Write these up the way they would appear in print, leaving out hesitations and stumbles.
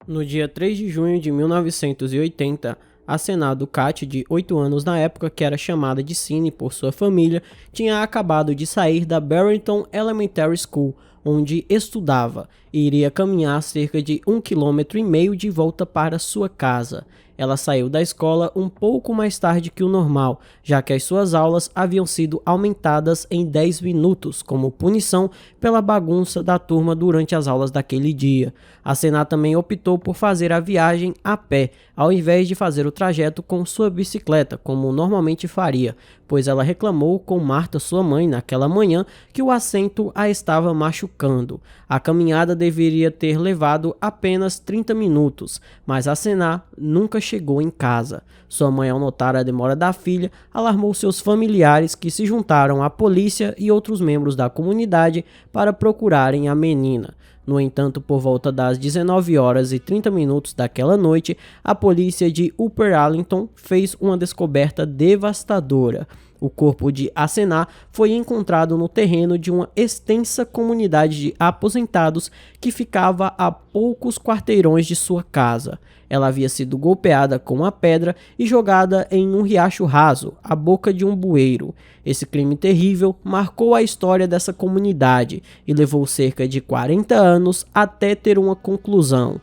No dia 3 de junho de 1980, a Senna Ducati, de 8 anos na época, que era chamada de Cine por sua família, tinha acabado de sair da Barrington Elementary School, onde estudava, e iria caminhar cerca de 1,5 km de volta para sua casa. Ela saiu da escola um pouco mais tarde que o normal, já que as suas aulas haviam sido aumentadas em 10 minutos, como punição pela bagunça da turma durante as aulas daquele dia. A Senna também optou por fazer a viagem a pé, ao invés de fazer o trajeto com sua bicicleta, como normalmente faria, pois ela reclamou com Marta, sua mãe, naquela manhã, que o assento a estava machucando. A caminhada deveria ter levado apenas 30 minutos, mas a Senna nunca chegou em casa. Sua mãe, ao notar a demora da filha, alarmou seus familiares, que se juntaram à polícia e outros membros da comunidade para procurarem a menina. No entanto, por volta das 19 horas e 30 minutos daquela noite, a polícia de Upper Arlington fez uma descoberta devastadora. O corpo de Senna foi encontrado no terreno de uma extensa comunidade de aposentados que ficava a poucos quarteirões de sua casa. Ela havia sido golpeada com uma pedra e jogada em um riacho raso, à boca de um bueiro. Esse crime terrível marcou a história dessa comunidade e levou cerca de 40 anos até ter uma conclusão.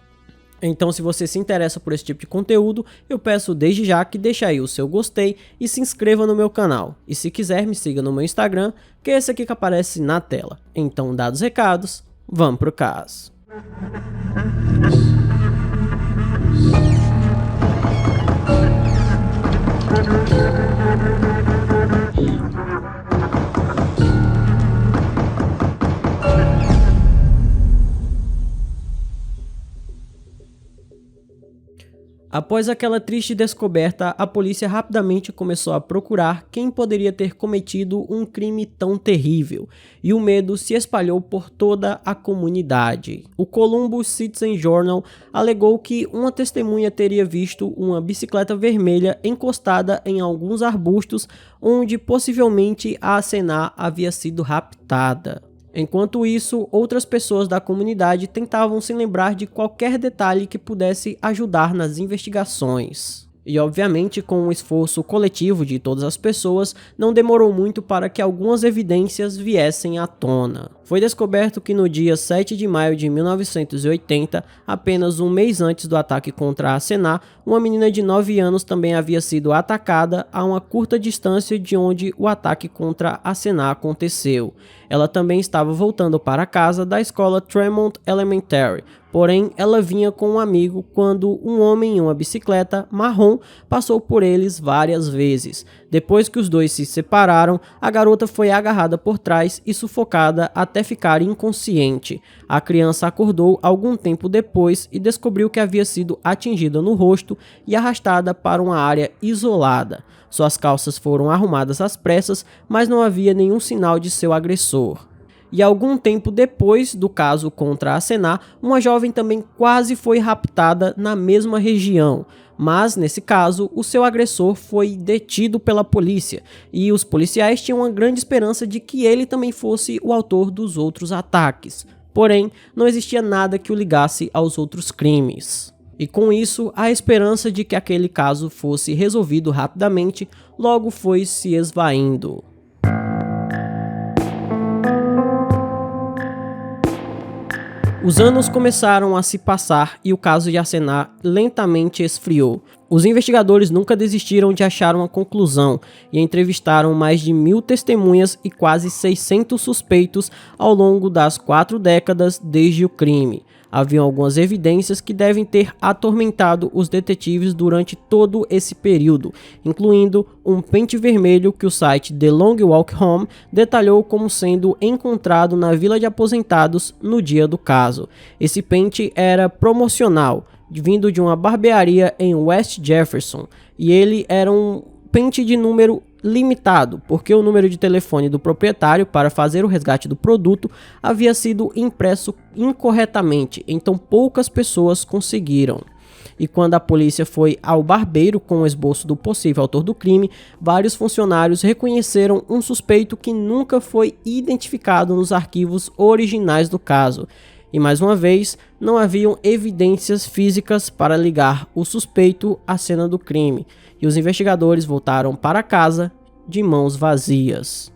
Então, se você se interessa por esse tipo de conteúdo, eu peço desde já que deixe aí o seu gostei e se inscreva no meu canal. E se quiser, me siga no meu Instagram, que é esse aqui que aparece na tela. Então, dados os recados, vamos pro caso. Após aquela triste descoberta, a polícia rapidamente começou a procurar quem poderia ter cometido um crime tão terrível, e o medo se espalhou por toda a comunidade. O Columbus Citizen Journal alegou que uma testemunha teria visto uma bicicleta vermelha encostada em alguns arbustos, onde possivelmente a Senna havia sido raptada. Enquanto isso, outras pessoas da comunidade tentavam se lembrar de qualquer detalhe que pudesse ajudar nas investigações. E obviamente, com o esforço coletivo de todas as pessoas, não demorou muito para que algumas evidências viessem à tona. Foi descoberto que no dia 7 de maio de 1980, apenas um mês antes do ataque contra a Senna, uma menina de 9 anos também havia sido atacada a uma curta distância de onde o ataque contra a Senna aconteceu. Ela também estava voltando para casa da escola Tremont Elementary, porém ela vinha com um amigo quando um homem em uma bicicleta marrom passou por eles várias vezes. Depois que os dois se separaram, a garota foi agarrada por trás e sufocada até ficar inconsciente. A criança acordou algum tempo depois e descobriu que havia sido atingida no rosto e arrastada para uma área isolada. Suas calças foram arrumadas às pressas, mas não havia nenhum sinal de seu agressor. E algum tempo depois do caso contra a Senna, uma jovem também quase foi raptada na mesma região. Mas, nesse caso, o seu agressor foi detido pela polícia, e os policiais tinham uma grande esperança de que ele também fosse o autor dos outros ataques. Porém, não existia nada que o ligasse aos outros crimes. E com isso, a esperança de que aquele caso fosse resolvido rapidamente logo foi se esvaindo. Os anos começaram a se passar e o caso de Senna lentamente esfriou. Os investigadores nunca desistiram de achar uma conclusão e entrevistaram mais de 1000 testemunhas e quase 600 suspeitos ao longo das 4 décadas desde o crime. Havia algumas evidências que devem ter atormentado os detetives durante todo esse período, incluindo um pente vermelho que o site The Long Walk Home detalhou como sendo encontrado na vila de aposentados no dia do caso. Esse pente era promocional, vindo de uma barbearia em West Jefferson, e ele era um pente de número limitado, porque o número de telefone do proprietário para fazer o resgate do produto havia sido impresso incorretamente, então poucas pessoas conseguiram. E quando a polícia foi ao barbeiro com o esboço do possível autor do crime, vários funcionários reconheceram um suspeito que nunca foi identificado nos arquivos originais do caso. E mais uma vez, não haviam evidências físicas para ligar o suspeito à cena do crime, e os investigadores voltaram para casa de mãos vazias.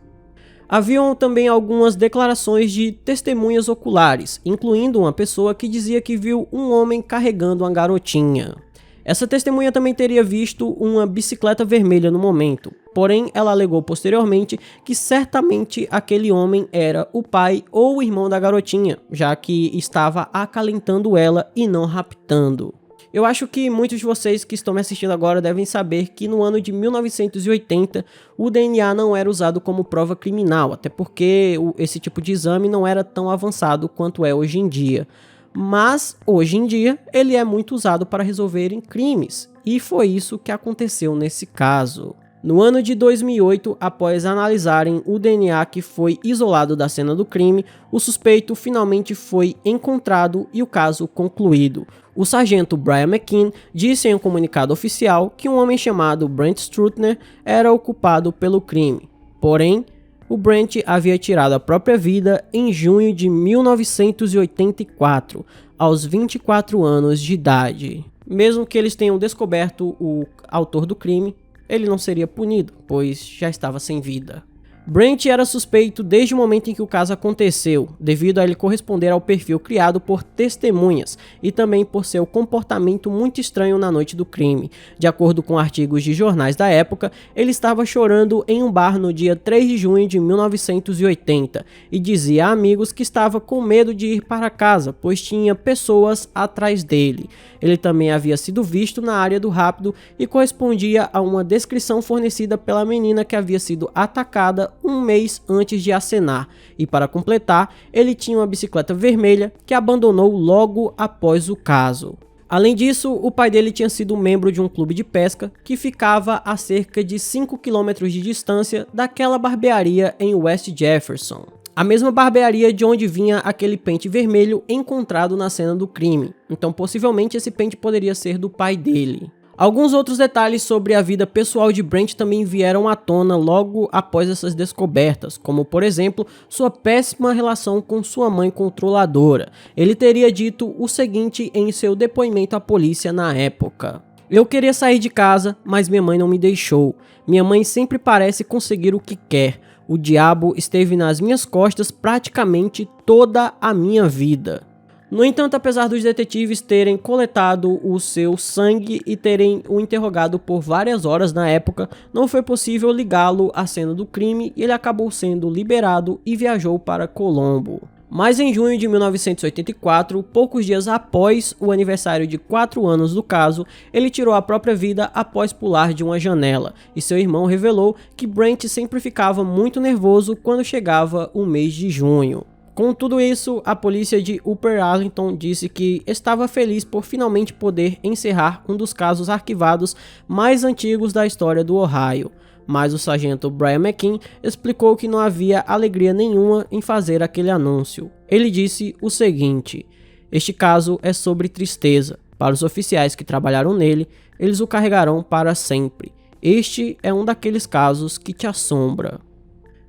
Haviam também algumas declarações de testemunhas oculares, incluindo uma pessoa que dizia que viu um homem carregando uma garotinha. Essa testemunha também teria visto uma bicicleta vermelha no momento, porém ela alegou posteriormente que certamente aquele homem era o pai ou o irmão da garotinha, já que estava acalentando ela e não raptando. Eu acho que muitos de vocês que estão me assistindo agora devem saber que no ano de 1980 o DNA não era usado como prova criminal, até porque esse tipo de exame não era tão avançado quanto é hoje em dia. Mas, hoje em dia, ele é muito usado para resolverem crimes, e foi isso que aconteceu nesse caso. No ano de 2008, após analisarem o DNA que foi isolado da cena do crime, o suspeito finalmente foi encontrado e o caso concluído. O sargento Brian McKean disse em um comunicado oficial que um homem chamado Brent Strutner era o culpado pelo crime. Porém, o Brent havia tirado a própria vida em junho de 1984, aos 24 anos de idade. Mesmo que eles tenham descoberto o autor do crime, ele não seria punido, pois já estava sem vida. Brent era suspeito desde o momento em que o caso aconteceu, devido a ele corresponder ao perfil criado por testemunhas e também por seu comportamento muito estranho na noite do crime. De acordo com artigos de jornais da época, ele estava chorando em um bar no dia 3 de junho de 1980 e dizia a amigos que estava com medo de ir para casa, pois tinha pessoas atrás dele. Ele também havia sido visto na área do rapto e correspondia a uma descrição fornecida pela menina que havia sido atacada um mês antes de acenar, e para completar, ele tinha uma bicicleta vermelha que abandonou logo após o caso. Além disso, o pai dele tinha sido membro de um clube de pesca que ficava a cerca de 5 km de distância daquela barbearia em West Jefferson. A mesma barbearia de onde vinha aquele pente vermelho encontrado na cena do crime, então possivelmente esse pente poderia ser do pai dele. Alguns outros detalhes sobre a vida pessoal de Brent também vieram à tona logo após essas descobertas, como por exemplo, sua péssima relação com sua mãe controladora. Ele teria dito o seguinte em seu depoimento à polícia na época: "Eu queria sair de casa, mas minha mãe não me deixou. Minha mãe sempre parece conseguir o que quer. O diabo esteve nas minhas costas praticamente toda a minha vida." No entanto, apesar dos detetives terem coletado o seu sangue e terem o interrogado por várias horas na época, não foi possível ligá-lo à cena do crime e ele acabou sendo liberado e viajou para Colombo. Mas em junho de 1984, poucos dias após o aniversário de 4 anos do caso, ele tirou a própria vida após pular de uma janela, e seu irmão revelou que Brent sempre ficava muito nervoso quando chegava o mês de junho. Com tudo isso, a polícia de Upper Arlington disse que estava feliz por finalmente poder encerrar um dos casos arquivados mais antigos da história do Ohio. Mas o sargento Brian McKean explicou que não havia alegria nenhuma em fazer aquele anúncio. Ele disse o seguinte: "Este caso é sobre tristeza. Para os oficiais que trabalharam nele, eles o carregarão para sempre. Este é um daqueles casos que te assombra."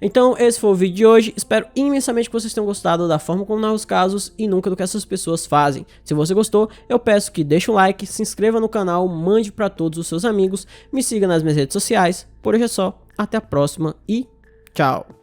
Então esse foi o vídeo de hoje, espero imensamente que vocês tenham gostado da forma como narro os casos e nunca do que essas pessoas fazem. Se você gostou, eu peço que deixe um like, se inscreva no canal, mande para todos os seus amigos, me siga nas minhas redes sociais. Por hoje é só, até a próxima e tchau!